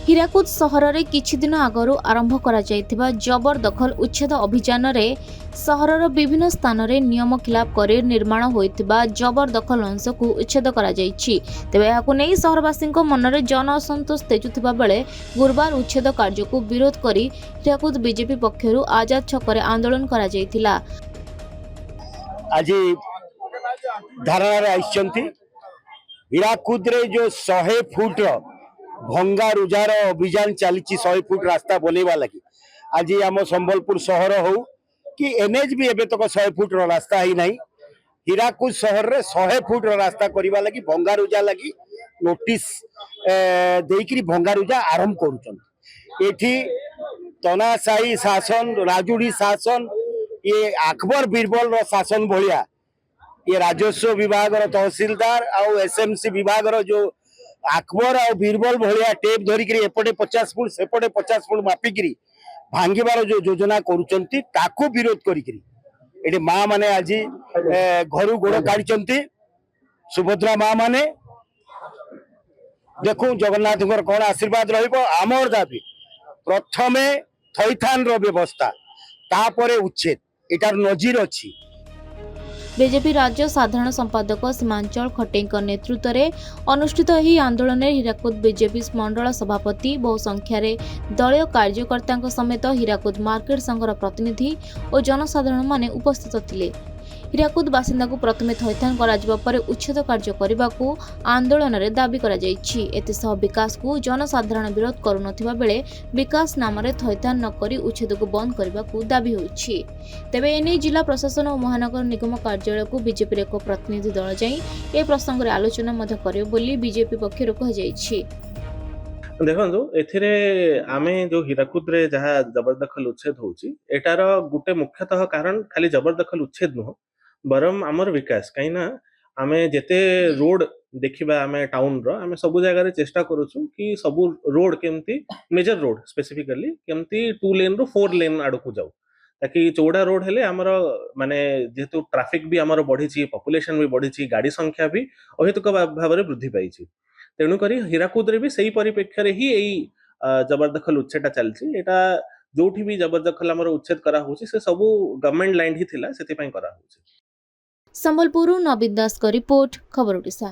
ହୀରାକୁଦ ସହରରେ କିଛି ଦିନ ଆଗରୁ ଆରମ୍ଭ କରାଯାଇଥିବା ଜବରଦଖଲ ଉଚ୍ଛେଦ ଅଭିଯାନରେ ସହରର ବିଭିନ୍ନ ସ୍ଥାନରେ ନିୟମ ଖିଲାପ କରି ନିର୍ମାଣ ହୋଇଥିବା ଜବରଦଖଲ ଅଂଶକୁ ଉଚ୍ଛେଦ କରାଯାଇଛି। ତେବେ ଏହାକୁ ନେଇ ସହରବାସୀଙ୍କ ମନରେ ଜନ ଅସନ୍ତୋଷ ତେଜୁଥିବା ବେଳେ ଗୁରୁବାର ଉଚ୍ଛେଦ କାର୍ଯ୍ୟକୁ ବିରୋଧ କରି ହୀରାକୁଦ ବିଜେପି ପକ୍ଷରୁ ଆଜାଦ ଛକରେ ଆନ୍ଦୋଳନ କରାଯାଇଥିଲା। ଆଜି ଧାରଣାରେ ଆସିଛନ୍ତି ହୀରାକୁଦରେ जो 100 फुट भंगा रुजार अभियान चली 100 फुट रास्ता बनवा लगी आज आम संबलपुर सहर हो कि एनएच भी एबे तक 100 फुट रास्ता ही नहीं। हीराकुद सहर रे 100 फुट रास्ता करवा लगी भंगा रुजा लगी नोटिस देकरी भंगा रुजा आरंभ करुछन। तनाशाही शासन राजुड़ी शासन ये अकबर बीरबल रो शासन भलिया ये राजस्व विभाग रो तहसीलदार आउ एसएमसी विभाग रो जो अकबर और बीरबल भलिया टेप धरिक एपटे 50 फुट सेपटे 50 फुट मापिकी भांगीबार जो योजना करुचंती ताकू विरोध करिकरी एटे माँ माने आज घर गोड़ काढ़ी सुभद्रा माँ माने देखू जगन्नाथ कौन आशीर्वाद रमर दाबी प्रथमे थैथान व्यवस्था तापरे उच्छेद एटार नजीर अच्छी। बीजेपी राज्य साधारण संपादक सीमांचल खटेईଙ୍କ नेतृत्व अनुष्ठित ଏହି आंदोलन हीराकुद बीजेपी मंडल सभापति बहु संख्यार दलीय कार्यकर्ता समेत हीराकुद मार्केट संघर प्रतिनिधि और जनसाधारण माने उपस्थित थिले। हीराकुद बासिंदा को प्रथमे थैथान कराजिबा परे उच्छेद कार्य करबाकू आंदोलन रे दाबी करा जायछि। एतेसह विकास को जनसाधारण विरोध करुनथिबा बेले विकास नाम रे थैथान न करी उच्छेद को बंद करबाकू दाबी होछि। तेबे एने जिला प्रशासन और महानगर निगम कार्यालय को बीजेपी एक प्रतिनिधि दल जाई ए प्रसंग रे आलोचना मध्य करियो बोली बीजेपी पक्षरु कह जायछि। देखो एथिरे आमे जो हीराकुद रे जहाँ जबरदखल उच्छेद होछि एटार गुटे मुख्यतः कारण खाली जबरदखल उच्छेद नुह बरम आमर विकास कहीं ना आमे जेते रोड देखिबा आमे टाउन रो आमे सब जगह चेष्टा करूछु कि सब रोड केमती मेजर रोड स्पेसिफिकली केमती 2 लेन रो 4 लेन आडकू जाऊ ताकि चौड़ा रोड हेले आमर माने जेतु ट्रैफिक भी आमर बढ़ी छी पॉपुलेशन भी बढ़ी छी गाड़ी संख्या भी अहेतुक भाव में वृद्धि पाई छी। तेणु करी हीराकुद रे भी सही परिप्रेक्ष्य रे ही एई जबरदखल उच्छेद चलछि। एटा जोठी भी जबरदखल आमर उच्छेद करा होछि से सब गवर्नमेंट लैंड ही थिला सेति पई करा होछि। संबलपुर नवीन दास का रिपोर्ट खबर ओडिशा।